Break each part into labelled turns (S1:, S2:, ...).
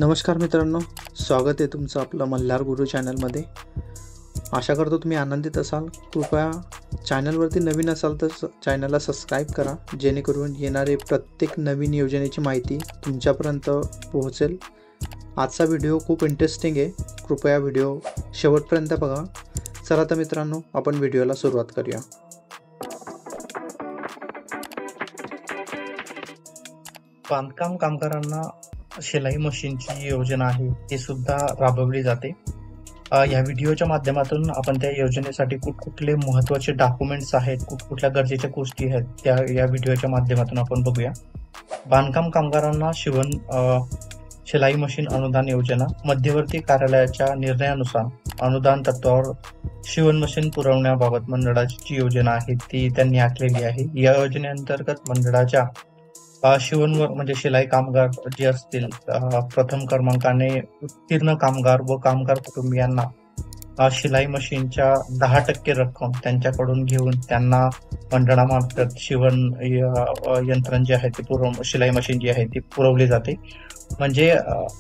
S1: नमस्कार मित्रांनो, स्वागत आहे तुमचं आपलं मल्हार गुरु चॅनलमध्ये। आशा करतो तुम्ही आनंदित असाल। कृपया चॅनलवरती नवीन असाल तर चॅनलला सबस्क्राईब करा, जेणेकरून येणारे प्रत्येक नवीन योजनेची माहिती तुमच्यापर्यंत पोहोचेल। आजचा व्हिडिओ खूप इंटरेस्टिंग आहे, कृपया व्हिडिओ शेवटपर्यंत बघा। चला तर मित्रांनो, आपण व्हिडिओला सुरुवात करूया। बांधकाम कामगारांना शिलाई मशीनची योजना आहे ती सुद्धा राबवली जाते। या व्हिडिओच्या माध्यमातून आपण त्या योजनेसाठी कुठले महत्त्वाचे डॉक्युमेंट्स आहेत, कुठल्या गरजेच्या गोष्टी आहेत त्या या व्हिडिओच्या माध्यमातून आपण बघूया। बांधकाम कामगारांना शिलाई मशीन अनुदान योजना मध्यवर्ती कार्यालयाच्या निर्णयानुसार अनुदान तत्वावर शिवण मशीन पुरवण्याबाबत मंडळाची जी योजना आहे ती त्यांनी आखलेली आहे। या योजनेअंतर्गत मंडळाच्या शिवणवर म्हणजे शिलाई कामगार जे असतील प्रथम क्रमांकाने उत्तीर्ण कामगार व कामगार कुटुंबियांना शिलाई मशीनच्या 10% रक्कम त्यांच्याकडून घेऊन त्यांना मंडळामार्फत शिवण यंत्रण जे आहे ते शिलाई मशीन जी आहे ती पुरवली जाते। म्हणजे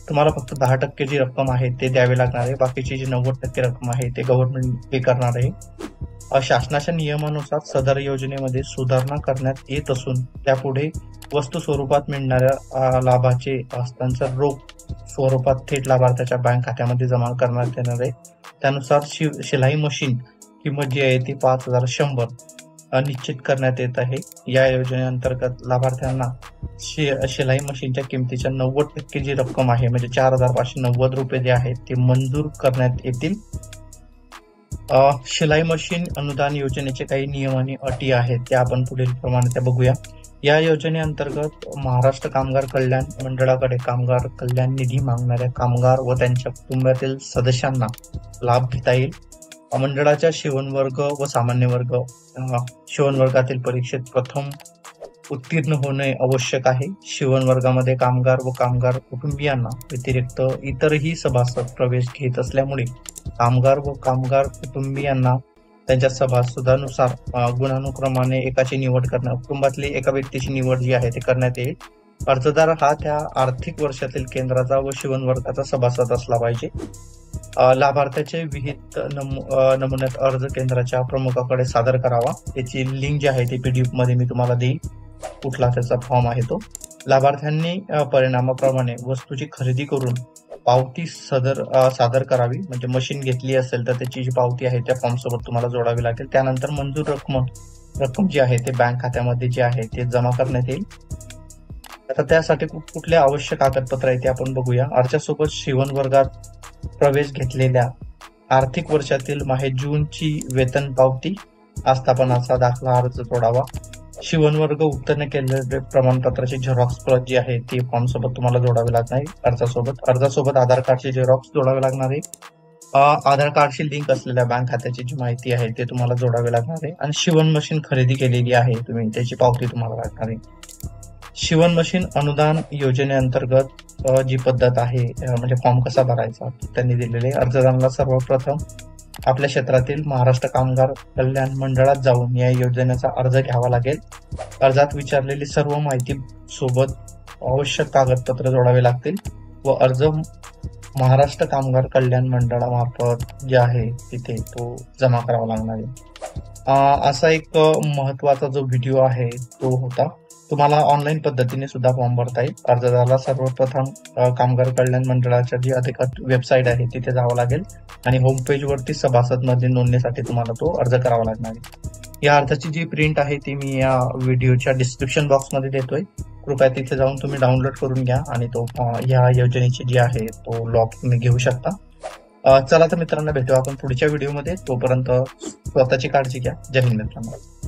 S1: तुम्हाला फक्त 10% जी रक्कम आहे ते द्यावे लागणार आहे, बाकीची जी 90% रक्कम आहे ते गव्हर्नमेंट पे करणार आहे। शासनाच्या नियमानुसार सदर योजनेमध्ये सुधारणा करण्यात येत असून त्यापुढे वस्तू स्वरूपात मिळणाऱ्या लाभाचे हस्तांतरण रोख स्वरूपात थेट लाभार्थ्याच्या बँक खात्यामध्ये जमा करण्यात येणार आहे। त्यानुसार शिलाई मशीन किंमत जी आहे ती 5100 निश्चित करण्यात येत आहे। या योजनेअंतर्गत लाभार्थ्यांना शिलाई मशीनच्या किमतीच्या 90% जी रक्कम आहे म्हणजे 4590 रुपये जे आहेत ते मंजूर करण्यात येतील। शिलाई मशीन अनुदान योजनेचे काही नियम आणि अटी आहेत त्या आपण पुढील प्रमाणे बघूया। या योजनेअंतर्गत महाराष्ट्र कामगार कल्याण मंडळाकडे कामगार कल्याण निधी मागणाऱ्या कामगार व त्यांच्या कुटुंबातील सदस्यांना लाभ घेता येईल। मंडळाच्या शिवणवर्ग व सामान्य वर्ग शिवणवर्गातील परीक्षेत प्रथम उत्तीर्ण होणे आवश्यक आहे। शिवण वर्गामध्ये कामगार व कामगार कुटुंबियांना व्यतिरिक्त इतरही सभासद प्रवेश घेत असल्यामुळे कामगार व कामगार कुटुंबियांना त्यांच्या सभासदानुसार गुणानुक्रमाने एकाची निवड करणं, कुटुंबातली एका व्यक्तीची निवड जी आहे ते करण्यात येईल। अर्जदार हा त्या आर्थिक वर्षातील केंद्राचा व शिवण वर्गाचा सभासद असला पाहिजे। लाभार्थ्याचे विहित नमुन्यात अर्ज केंद्राच्या प्रमुखाकडे सादर करावा। त्याची लिंक जी आहे ती PDF मध्ये मी तुम्हाला देईल, कुठला त्याचा फॉर्म आहे तो। लाभार्थ्यांनी परिणामाप्रमाणे वस्तूची खरेदी करून पावती सादर करावी, म्हणजे मशीन घेतली असेल तर त्याची जी पावती आहे त्या फॉर्म सोबत तुम्हाला जोडावी लागेल। त्यानंतर मंजूर रक्कम जी आहे ते बँक खात्यामध्ये जे आहे ते जमा करण्यात येईल। आता त्यासाठी कुठले आवश्यक कागदपत्र आहे ते आपण बघूया। अर्जासोबत शिवण वर्गात प्रवेश घेतलेल्या आर्थिक वर्षातील जूनची वेतन पावती, आस्थापनाचा दाखला अर्ज जोडावा। शिवण वर्ग उत्तीर्ण केलेले प्रमाणपत्राची झेरॉक्स प्रत जी आहे ती फॉर्म सोबत तुम्हाला जोडावी लागणार आहे। अर्जासोबत आधार कार्डचे झेरॉक्स जोडावे लागणार आहे। आधार कार्डची लिंक असलेल्या बँक खात्याची जी माहिती आहे ते तुम्हाला जोडावे लागणार आहे। आणि शिवण मशीन खरेदी केलेली आहे तुम्ही त्याची पावती तुम्हाला लागणार आहे। शिवण मशीन अनुदान योजनेअंतर्गत जी पद्धत आहे म्हणजे फॉर्म कसा भरायचा त्यांनी दिलेले। अर्जदारांना सर्वप्रथम आपल्या क्षेत्रातील महाराष्ट्र कामगार कल्याण मंडळात जाऊन या योजनेचा अर्ज घ्यावा लागेल। अर्जात विचारलेली सर्व माहिती सोबत आवश्यक कागदपत्र जोडावे लागतील व अर्ज महाराष्ट्र कामगार कल्याण मंडळामार्फत जे आहे तिथे तो जमा करावा लागणार आहे। असा एक महत्वाचा जो व्हिडिओ आहे तो होता। तुम्हाला ऑनलाईन पद्धतीने सुद्धा फॉर्म भरता येईल। अर्जदाराला सर्वप्रथम कामगार कल्याण मंडळाच्या जी अधिकृत वेबसाईट आहे तिथे जावं लागेल आणि होम पेज वरती सभासद मध्ये नोंदणीसाठी तुम्हाला तो अर्ज करावा लागणार आहे। या अर्जाची जी प्रिंट आहे ती मी या व्हिडिओच्या डिस्क्रिप्शन बॉक्स मध्ये देतोय, कृपया तिथे जाऊन तुम्ही डाउनलोड करून घ्या आणि तो या योजनेची जी आहे तो लॉग तुम्ही घेऊ शकता। चला तर मित्रांनो, भेटू आपण पुढच्या व्हिडिओमध्ये। तोपर्यंत स्वतःची काळजी घ्या। जय हिंद मित्रांनो।